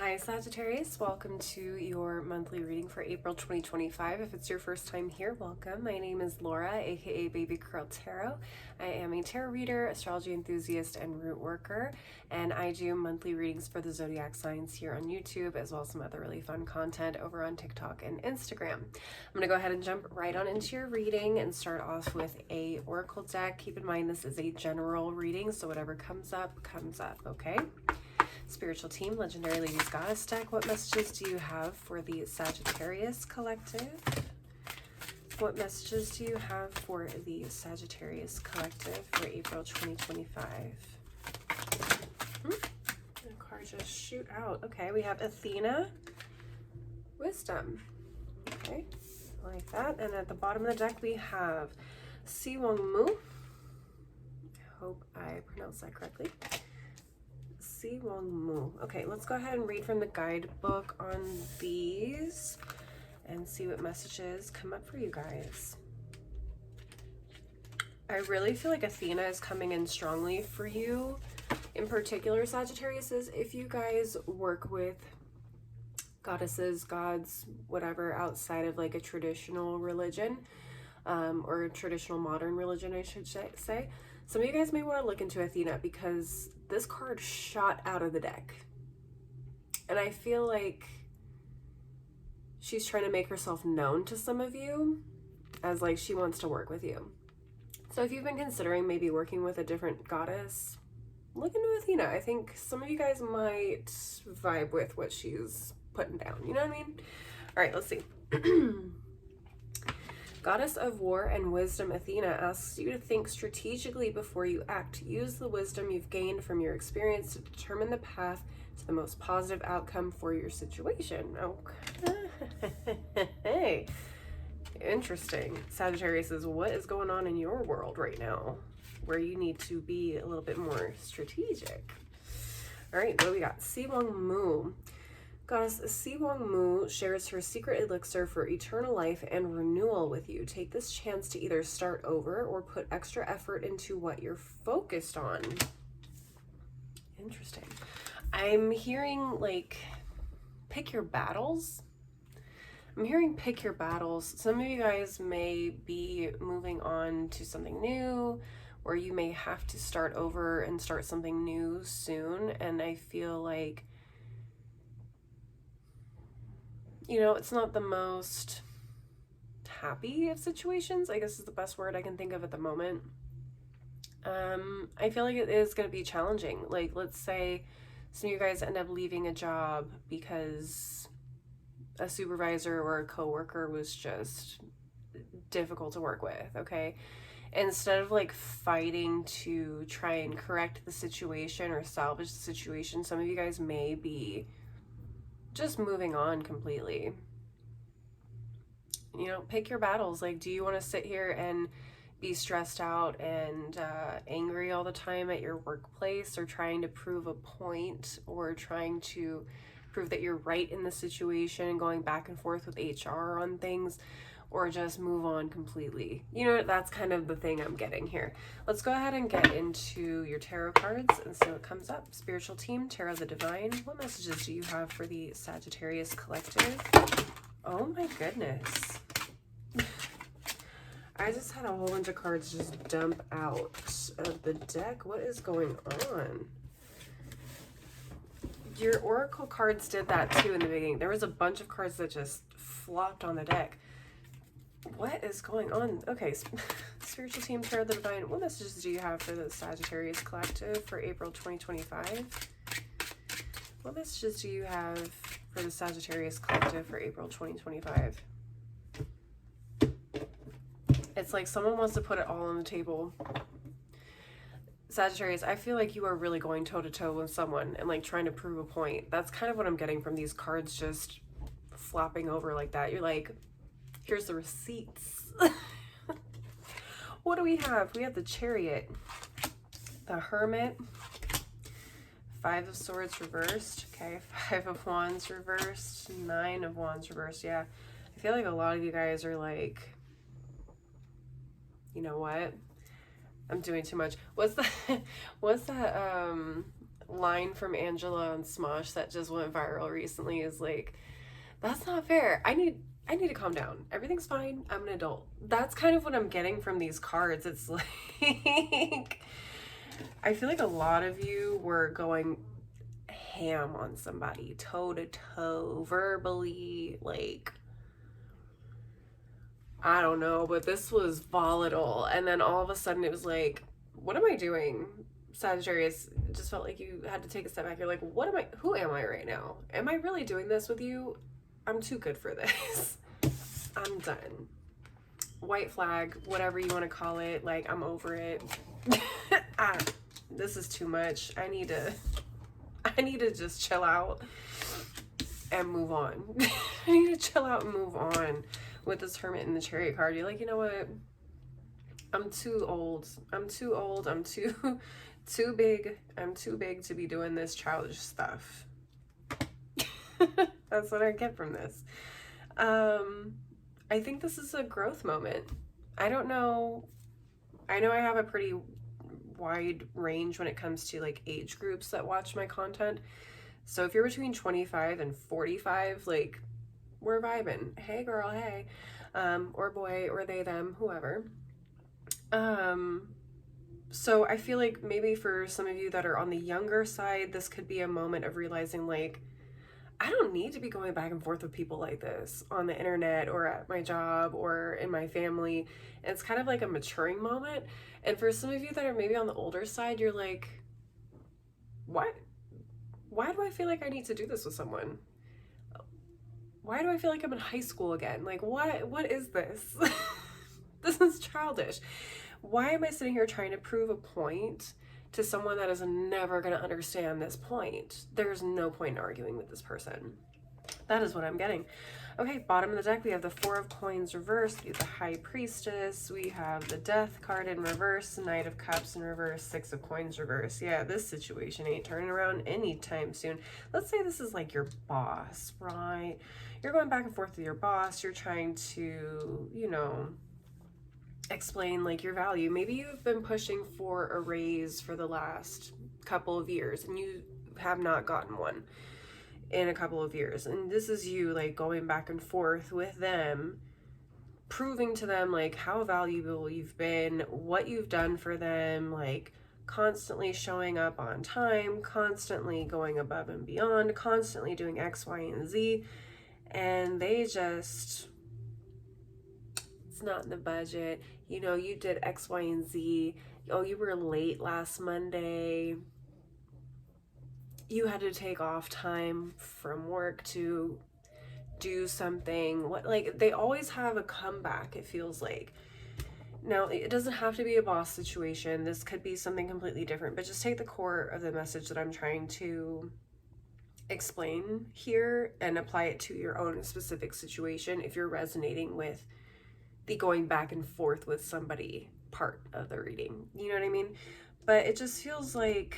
Hi Sagittarius, welcome to your monthly reading for April 2025. If it's your first time here, welcome. My name is Laura, aka Baby Curl Tarot. I am a tarot reader, astrology enthusiast, and root worker, and I do monthly readings for the zodiac signs here on YouTube, as well as some other really fun content over on TikTok and Instagram. I'm going to go ahead and jump right on into your reading and start off with a oracle deck. Keep in mind this is a general reading, so whatever comes up, okay? Spiritual team, legendary ladies goddess deck, what messages do you have for the Sagittarius collective? What messages do you have for the Sagittarius collective for April 2025? The card just shoot out. Okay, we have Athena, wisdom. Okay, I like that. And at the bottom of the deck we have Si Wong Mu. I hope I pronounced that correctly. Si Wong Mu. Okay, let's go ahead and read from the guidebook on these and see what messages come up for you guys. I really feel like Athena is coming in strongly for you. In particular, Sagittarius, is if you guys work with goddesses, gods, whatever, outside of like a traditional religion, or a traditional modern religion, I should say. Some of you guys may want to look into Athena because this card shot out of the deck. And I feel like she's trying to make herself known to some of you as like she wants to work with you. So if you've been considering maybe working with a different goddess, look into Athena. I think some of you guys might vibe with what she's putting down. You know what I mean? All right, let's see. Goddess of War and Wisdom Athena asks you to think strategically before you act. Use the wisdom you've gained from your experience to determine the path to the most positive outcome for your situation. Okay. Interesting. Sagittarius is what is going on in your world right now where you need to be a little bit more strategic. All right, what do we got? Si Wong Mu. Goddess Si Wong Mu shares her secret elixir for eternal life and renewal with you. Take this chance to either start over or put extra effort into what you're focused on. Interesting. I'm hearing like pick your battles. I'm hearing pick your battles. Some of you guys may be moving on to something new, or you may have to start over and start something new soon. And I feel like, you know, it's not the most happy of situations, I guess is the best word I can think of at the moment. I feel like it is going to be challenging. Like, let's say some of you guys end up leaving a job because a supervisor or a coworker was just difficult to work with, okay? Instead of like fighting to try and correct the situation or salvage the situation, some of you guys may be just moving on completely. You know, pick your battles. Like, do you want to sit here and be stressed out and angry all the time at your workplace, or trying to prove a point, or trying to prove that you're right in the situation and going back and forth with HR on things, or just move on completely? You know, that's kind of the thing I'm getting here. Let's go ahead and get into your tarot cards and see what comes up. Spiritual team, Tarot the Divine. What messages do you have for the Sagittarius collective? Oh my goodness. I just had a whole bunch of cards just dump out of the deck. What is going on? Your oracle cards did that too in the beginning. There was a bunch of cards that just flopped on the deck. What is going on? Okay, Spiritual team, Tarot the Divine. What messages do you have for the Sagittarius collective for April 2025? What messages do you have for the Sagittarius collective for April 2025? It's like someone wants to put it all on the table. Sagittarius, I feel like you are really going toe-to-toe with someone and like trying to prove a point. That's kind of what I'm getting from these cards just flopping over like that. You're like, here's the receipts. What do we have? We have the Chariot, the Hermit, Five of Swords reversed, okay, Five of Wands reversed, Nine of Wands reversed. Yeah, I feel like a lot of you guys are like, you know what? I'm doing too much. What's that line from Angela on Smosh that just went viral recently is like, that's not fair. I need to calm down. Everything's fine. I'm an adult. That's kind of what I'm getting from these cards. It's like I feel like a lot of you were going ham on somebody, toe to toe, verbally, like, I don't know, but this was volatile. And then all of a sudden it was like, what am I doing? Sagittarius, it just felt like you had to take a step back. You're like, who am I right now? Am I really doing this with you? I'm too good for this. I'm done. White flag, whatever you want to call it. Like, I'm over it. This is too much. I need to just chill out and move on. I need to chill out and move on with this Hermit and the Chariot card. You're like, you know what? I'm too old. I'm too big. I'm too big to be doing this childish stuff. That's what I get from this. I think this is a growth moment. I don't know. I know I have a pretty wide range when it comes to like age groups that watch my content. So if you're between 25 and 45, like, we're vibing. Hey girl, hey. Or boy, or they, them, whoever. So I feel like maybe for some of you that are on the younger side, this could be a moment of realizing like, I don't need to be going back and forth with people like this on the internet or at my job or in my family. And it's kind of like a maturing moment. And for some of you that are maybe on the older side, you're like, what? Why do I feel like I need to do this with someone? Why do I feel like I'm in high school again? Like, what is this? This is childish. Why am I sitting here trying to prove a point to someone that is never going to understand this point? There's no point in arguing with this person. That is what I'm getting. Okay, bottom of the deck, we have the Four of Coins reversed, we have the High Priestess, we have the Death card in reverse, Knight of Cups in reverse, Six of Coins reverse. Yeah, this situation ain't turning around anytime soon. Let's say this is like your boss, right? You're going back and forth with your boss, you're trying to, you know, explain like your value. Maybe you've been pushing for a raise for the last couple of years and you have not gotten one in a couple of years, and this is you like going back and forth with them, proving to them like how valuable you've been, what you've done for them, like constantly showing up on time, constantly going above and beyond, constantly doing X, Y, and Z, and they just, it's not in the budget. You know, you did X, Y, and Z. Oh, you were late last Monday. You had to take off time from work to do something. What, like, they always have a comeback, it feels like. Now, it doesn't have to be a boss situation. This could be something completely different, but just take the core of the message that I'm trying to explain here and apply it to your own specific situation if you're resonating with the going back and forth with somebody part of the reading. You know what I mean? But it just feels like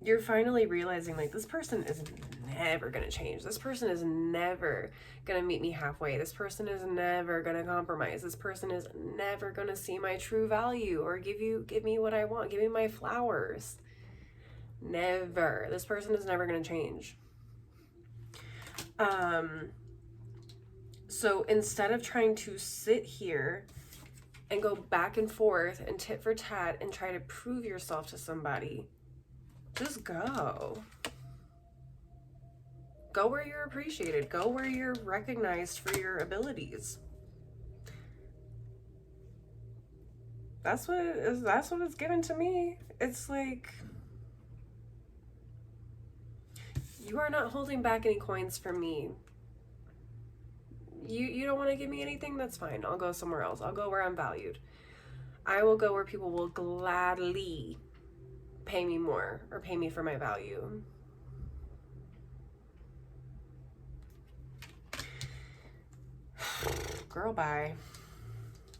you're finally realizing like this person is never going to change. This person is never going to meet me halfway. This person is never going to compromise. This person is never going to see my true value or give me what I want. Give me my flowers. Never. This person is never going to change. So instead of trying to sit here and go back and forth and tit for tat and try to prove yourself to somebody, just go. Go where you're appreciated. Go where you're recognized for your abilities. That's what it's given to me. It's like, you are not holding back any coins from me. You don't want to give me anything? That's fine. I'll go somewhere else. I'll go where I'm valued. I will go where people will gladly pay me more or pay me for my value. Girl, bye.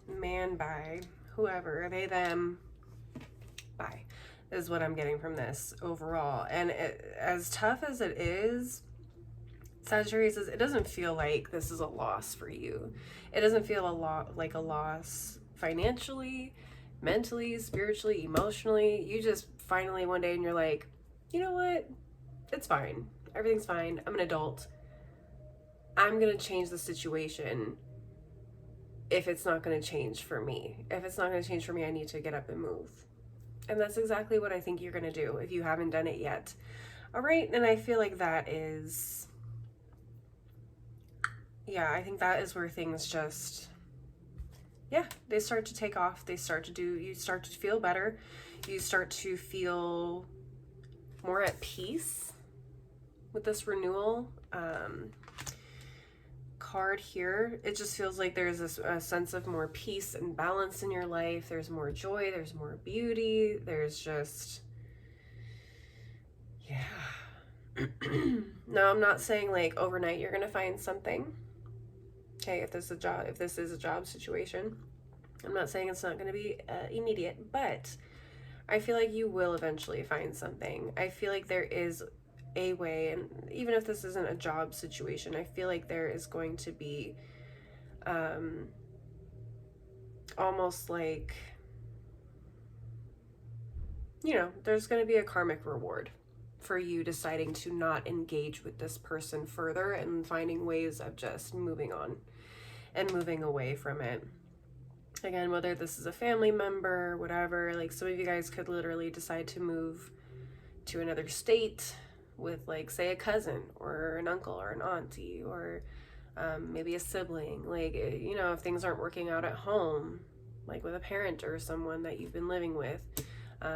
Man, bye. Whoever, they, them, bye, is what I'm getting from this overall. And as tough as it is, Sagittarius, it doesn't feel like this is a loss for you. It doesn't feel like a loss financially, mentally, spiritually, emotionally. You just finally one day and you're like, you know what? It's fine. Everything's fine. I'm an adult. I'm going to change the situation if it's not going to change for me. If it's not going to change for me, I need to get up and move. And that's exactly what I think you're going to do if you haven't done it yet. All right. And I feel like that is, yeah, I think that is where things just, yeah, they start to take off. They start to do, you start to feel better. You start to feel more at peace with this renewal card here. It just feels like there's a sense of more peace and balance in your life. There's more joy, there's more beauty, there's just, yeah. Now, I'm not saying like overnight you're gonna find something. Okay, if this is a job situation, I'm not saying it's not gonna be immediate, but I feel like you will eventually find something. I feel like there is a way, and even if this isn't a job situation, I feel like there is going to be almost like, you know, there's going to be a karmic reward for you deciding to not engage with this person further and finding ways of just moving on and moving away from it. Again, whether this is a family member, whatever, like some of you guys could literally decide to move to another state with, like, say, a cousin or an uncle or an auntie or maybe a sibling. Like, you know, if things aren't working out at home, like with a parent or someone that you've been living with,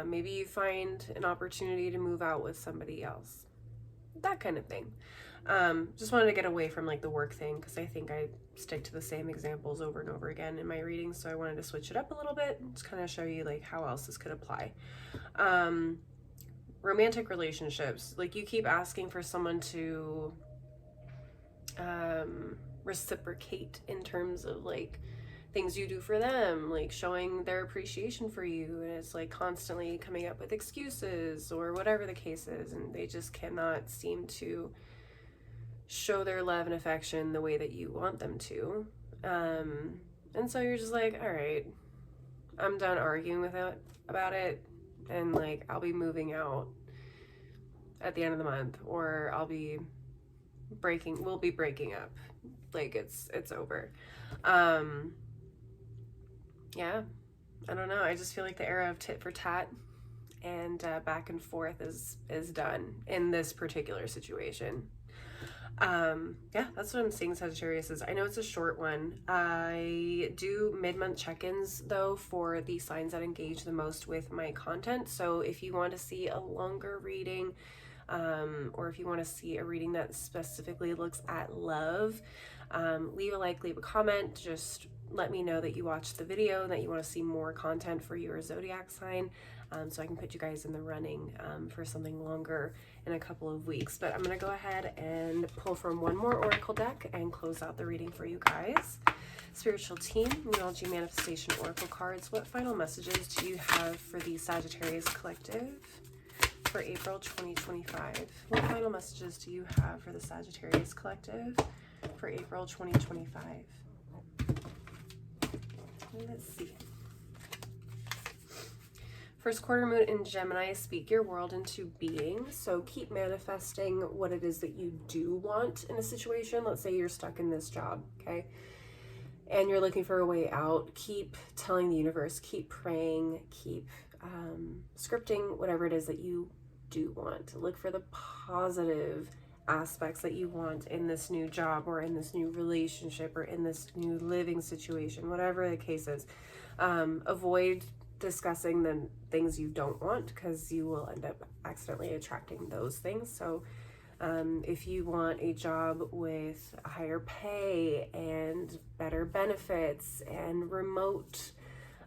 maybe you find an opportunity to move out with somebody else. That kind of thing. Just wanted to get away from like the work thing because I think I stick to the same examples over and over again in my readings, so I wanted to switch it up a little bit, just kind of show you like how else this could apply. Romantic relationships, like you keep asking for someone to reciprocate in terms of like things you do for them, like showing their appreciation for you, and it's like constantly coming up with excuses or whatever the case is, and they just cannot seem to show their love and affection the way that you want them to. And so you're just like, all right, I'm done arguing with it about it, and like I'll be moving out at the end of the month, or we'll be breaking up. Like it's over. Yeah, I don't know. I just feel like the era of tit for tat and back and forth is done in this particular situation. Yeah, that's what I'm seeing, Sagittarius. I know it's a short one. I do mid-month check-ins though for the signs that engage the most with my content. So if you want to see a longer reading, or if you want to see a reading that specifically looks at love, leave a like, leave a comment, just let me know that you watched the video and that you want to see more content for your zodiac sign, so I can put you guys in the running for something longer in a couple of weeks. But I'm going to go ahead and pull from one more oracle deck and close out the reading for you guys. Spiritual team, numerology manifestation oracle cards, what final messages do you have for the Sagittarius collective for April 2025? What final messages do you have for the Sagittarius collective for April 2025? Let's see. First quarter moon in Gemini, speak your world into being. So keep manifesting what it is that you do want in a situation. Let's say you're stuck in this job, okay? And you're looking for a way out. Keep telling the universe, keep praying, keep scripting whatever it is that you do want. Look for the positive aspects that you want in this new job or in this new relationship or in this new living situation, whatever the case is. Avoid discussing the things you don't want, because you will end up accidentally attracting those things. So if you want a job with higher pay and better benefits and remote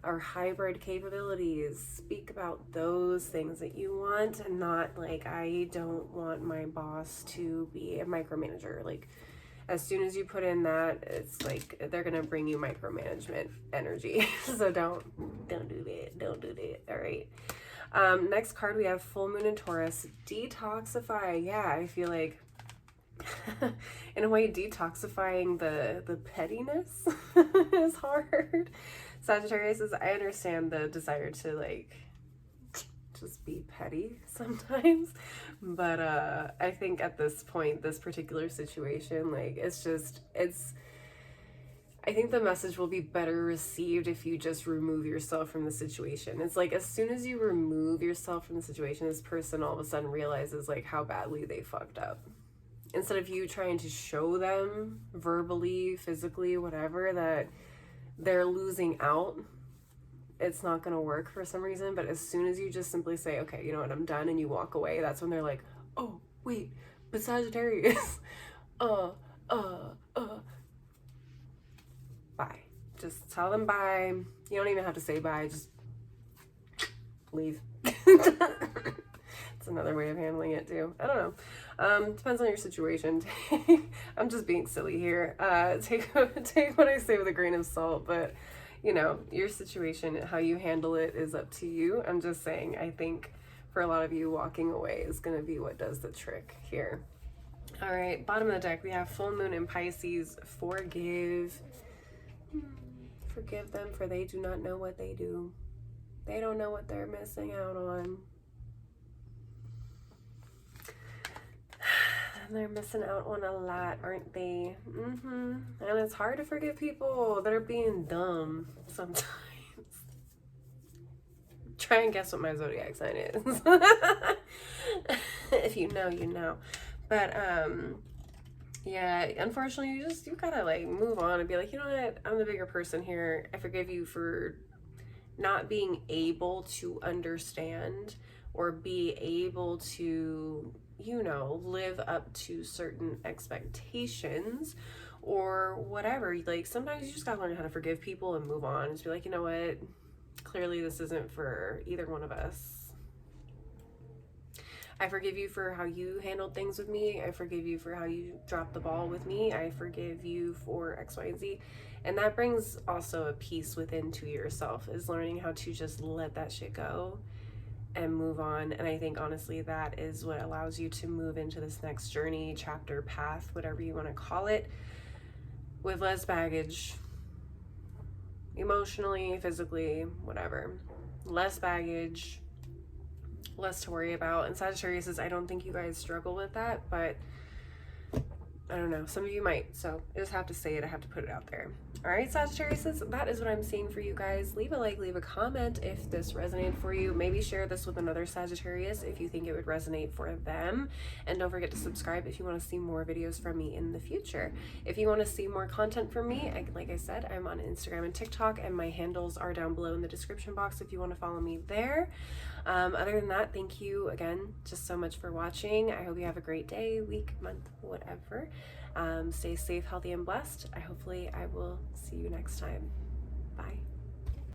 or hybrid capabilities, speak about those things that you want, and not like, I don't want my boss to be a micromanager. Like, as soon as you put in that, it's like they're gonna bring you micromanagement energy. So don't do that. All right. Next card, we have full moon in Taurus. Detoxify. Yeah, I feel like in a way detoxifying the pettiness is hard. Sagittarius, I understand the desire to like just be petty sometimes. But I think at this point, this particular situation, like, I think the message will be better received if you just remove yourself from the situation. It's like, as soon as you remove yourself from the situation, this person all of a sudden realizes like how badly they fucked up. Instead of you trying to show them verbally, physically, whatever, that they're losing out, it's not going to work for some reason. But as soon as you just simply say, okay, you know what, I'm done, and you walk away, that's when they're like, oh, wait, but Sagittarius, bye. Just tell them bye. You don't even have to say bye, just leave. It's another way of handling it too. I don't know. Depends on your situation. I'm just being silly here. Take what I say with a grain of salt, but you know, your situation, how you handle it is up to you. I'm just saying, I think for a lot of you, walking away is going to be what does the trick here. All right, bottom of the deck, we have full moon in Pisces. Forgive. Forgive them, for they do not know what they do. They don't know what they're missing out on. And they're missing out on a lot, aren't they? And it's hard to forgive people that are being dumb sometimes. Try and guess what my zodiac sign is. If you know, you know. But yeah, unfortunately, you gotta like move on and be like, you know what, I'm the bigger person here. I forgive you for not being able to understand or be able to, you know, live up to certain expectations or whatever. Like, sometimes you just gotta learn how to forgive people and move on. Just be like, you know what, clearly this isn't for either one of us. I forgive you for how you handled things with me. I forgive you for how you dropped the ball with me. I forgive you for X, Y, and Z. And that brings also a peace within to yourself, is learning how to just let that shit go and move on. And I think honestly that is what allows you to move into this next journey, chapter, path, whatever you want to call it, with less baggage, emotionally, physically, whatever. Less baggage, less to worry about. And Sagittarius is, I don't think you guys struggle with that, but I don't know, some of you might, so I just have to say it, I have to put it out there. All right, Sagittarius, that is what I'm seeing for you guys. Leave a like, leave a comment if this resonated for you. Maybe share this with another Sagittarius if you think it would resonate for them. And don't forget to subscribe if you want to see more videos from me in the future. If you want to see more content from me, like I said, I'm on Instagram and TikTok, and my handles are down below in the description box if you want to follow me there. Other than that, thank you again just so much for watching. I hope you have a great day, week, month, whatever. Stay safe, healthy, and blessed. Hopefully I will see you next time. Bye.